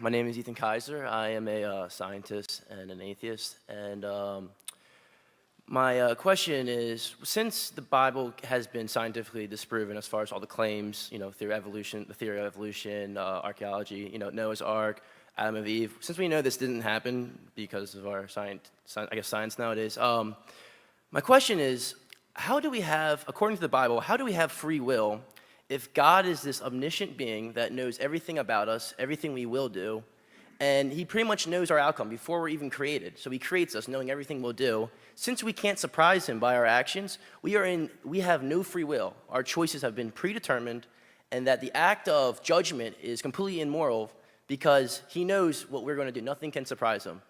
My name is Ethan Kaiser. I am a scientist and an atheist. And my question is, since the Bible has been scientifically disproven as far as all the claims, the theory of evolution, archaeology, Noah's Ark, Adam and Eve, since we know this didn't happen because of our science nowadays, my question is, how do we have, according to the Bible, how do we have free will if God is this omniscient being that knows everything about us, everything we will do, and he pretty much knows our outcome before we're even created? So he creates us knowing everything we'll do. Since we can't surprise him by our actions, we have no free will. Our choices have been predetermined, and that the act of judgment is completely immoral because he knows what we're going to do. Nothing can surprise him.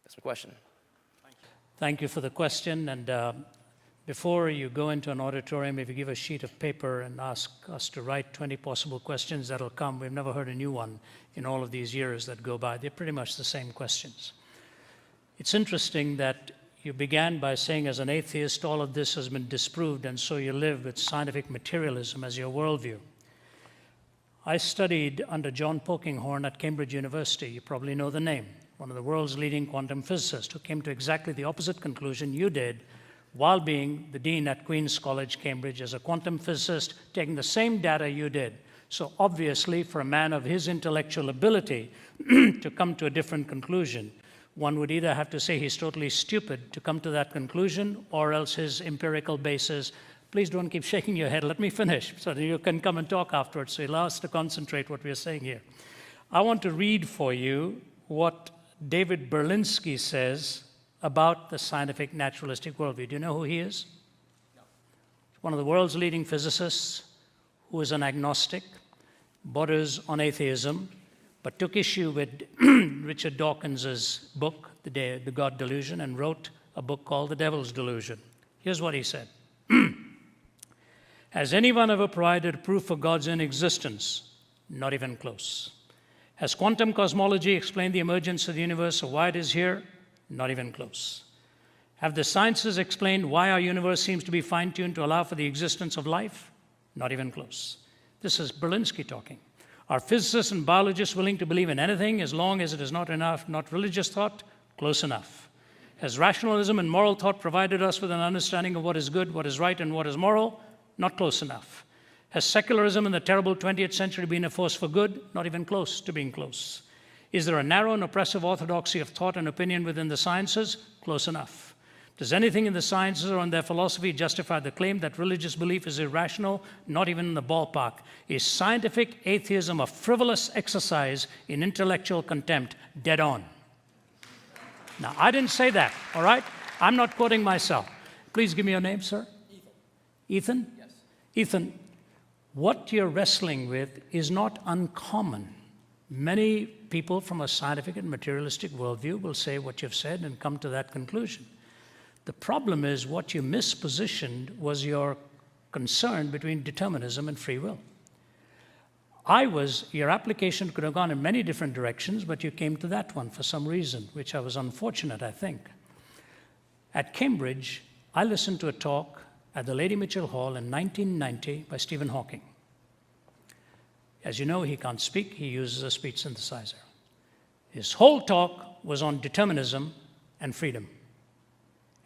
That's my question. Thank you for the question. And before you go into an auditorium, if you give a sheet of paper and ask us to write 20 possible questions, that'll come. We've never heard a new one in all of these years that go by. They're pretty much the same questions. It's interesting that you began by saying, as an atheist, all of this has been disproved, and so you live with scientific materialism as your worldview. I studied under John Polkinghorne at Cambridge University. You probably know the name. One of the world's leading quantum physicists who came to exactly the opposite conclusion you did while being the dean at Queen's College, Cambridge, as a quantum physicist, taking the same data you did. So obviously, for a man of his intellectual ability to come to a different conclusion, one would either have to say he's totally stupid to come to that conclusion, or else his empirical basis. Please don't keep shaking your head. Let me finish so that you can come and talk afterwards. So allow us to concentrate what we're saying here. I want to read for you what David Berlinski says about the scientific naturalistic worldview. Do you know who he is? No. One of the world's leading physicists who is an agnostic, borders on atheism, but took issue with Richard Dawkins's book, The God Delusion, and wrote a book called The Devil's Delusion. Here's what he said. Has anyone ever provided proof for God's inexistence? Not even close. Has quantum cosmology explained the emergence of the universe or why it is here? Not even close. Have the sciences explained why our universe seems to be fine-tuned to allow for the existence of life? Not even close. This is Berlinski talking. Are physicists and biologists willing to believe in anything as long as it is not religious thought? Close enough. Has rationalism and moral thought provided us with an understanding of what is good, what is right, and what is moral? Not close enough. Has secularism in the terrible 20th century been a force for good? Not even close to being close. Is there a narrow and oppressive orthodoxy of thought and opinion within the sciences? Close enough. Does anything in the sciences or in their philosophy justify the claim that religious belief is irrational? Not even in the ballpark. Is scientific atheism a frivolous exercise in intellectual contempt? Dead on. Now, I didn't say that, all right? I'm not quoting myself. Please give me your name, sir. Ethan. Ethan? Yes. Ethan, what you're wrestling with is not uncommon. Many people from a scientific and materialistic worldview will say what you've said and come to that conclusion. The problem is what you mispositioned was your concern between determinism and free will. Your application could have gone in many different directions, but you came to that one for some reason, which I was unfortunate, I think. At Cambridge, I listened to a talk at the Lady Mitchell Hall in 1990 by Stephen Hawking. As you know, he can't speak. He uses a speech synthesizer. His whole talk was on determinism and freedom.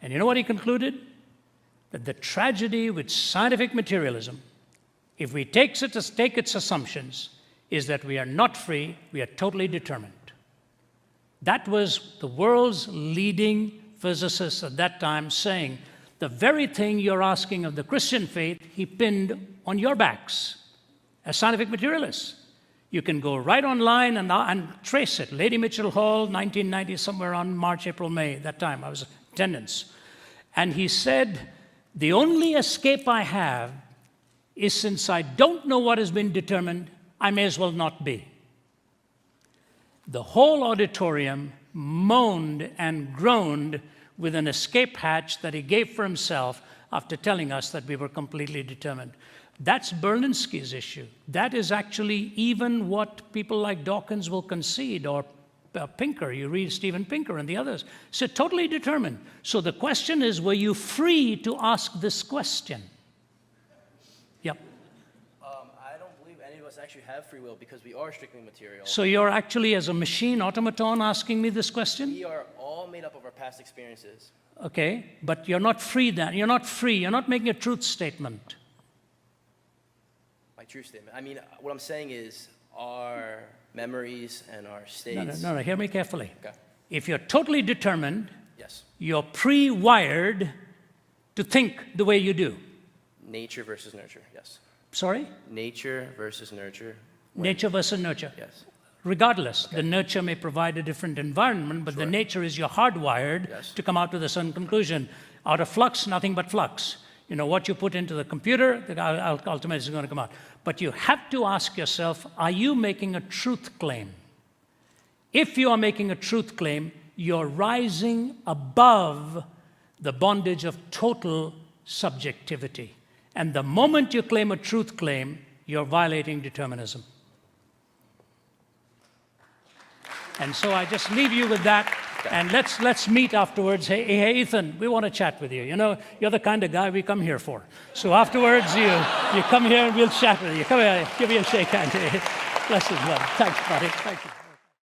And you know what he concluded? That the tragedy with scientific materialism, if we take its assumptions, is that we are not free, we are totally determined. That was the world's leading physicist at that time saying, the very thing you're asking of the Christian faith, he pinned on your backs as scientific materialists. You can go right online and trace it. Lady Mitchell Hall, 1990, somewhere around March, April, May, that time I was in attendance. And he said, the only escape I have is since I don't know what has been determined, I may as well not be. The whole auditorium moaned and groaned with an escape hatch that he gave for himself after telling us that we were completely determined. That's Berlinski's issue. That is actually even what people like Dawkins will concede, or Pinker. You read Steven Pinker and the others. So totally determined. So the question is, were you free to ask this question? Yep. I don't believe any of us actually have free will because we are strictly material. So you're actually, as a machine automaton, asking me this question? We are all made up of our past experiences. Okay, but you're not free then. You're not free. You're not making a truth statement. My true statement. I mean, what I'm saying is our memories and our states. No, hear me carefully. Okay. If you're totally determined, Yes. you're pre-wired to think the way you do. Nature versus nurture. Yes. Sorry? Nature versus nurture. Nature versus nurture. Yes. Regardless, the nurture may provide a different environment, but the nature is you're hardwired to come out with a certain conclusion. Out of flux, nothing but flux. You know, what you put into the computer, ultimately is going to come out. But you have to ask yourself, are you making a truth claim? If you are making a truth claim, you're rising above the bondage of total subjectivity. And the moment you claim a truth claim, you're violating determinism. And so I just leave you with that, and let's meet afterwards. Hey, Ethan, we want to chat with you. You know, you're the kind of guy we come here for. So afterwards, you come here and we'll chat with you. Come here, give me a shake hand. Bless you, brother. Thanks, buddy. Thank you.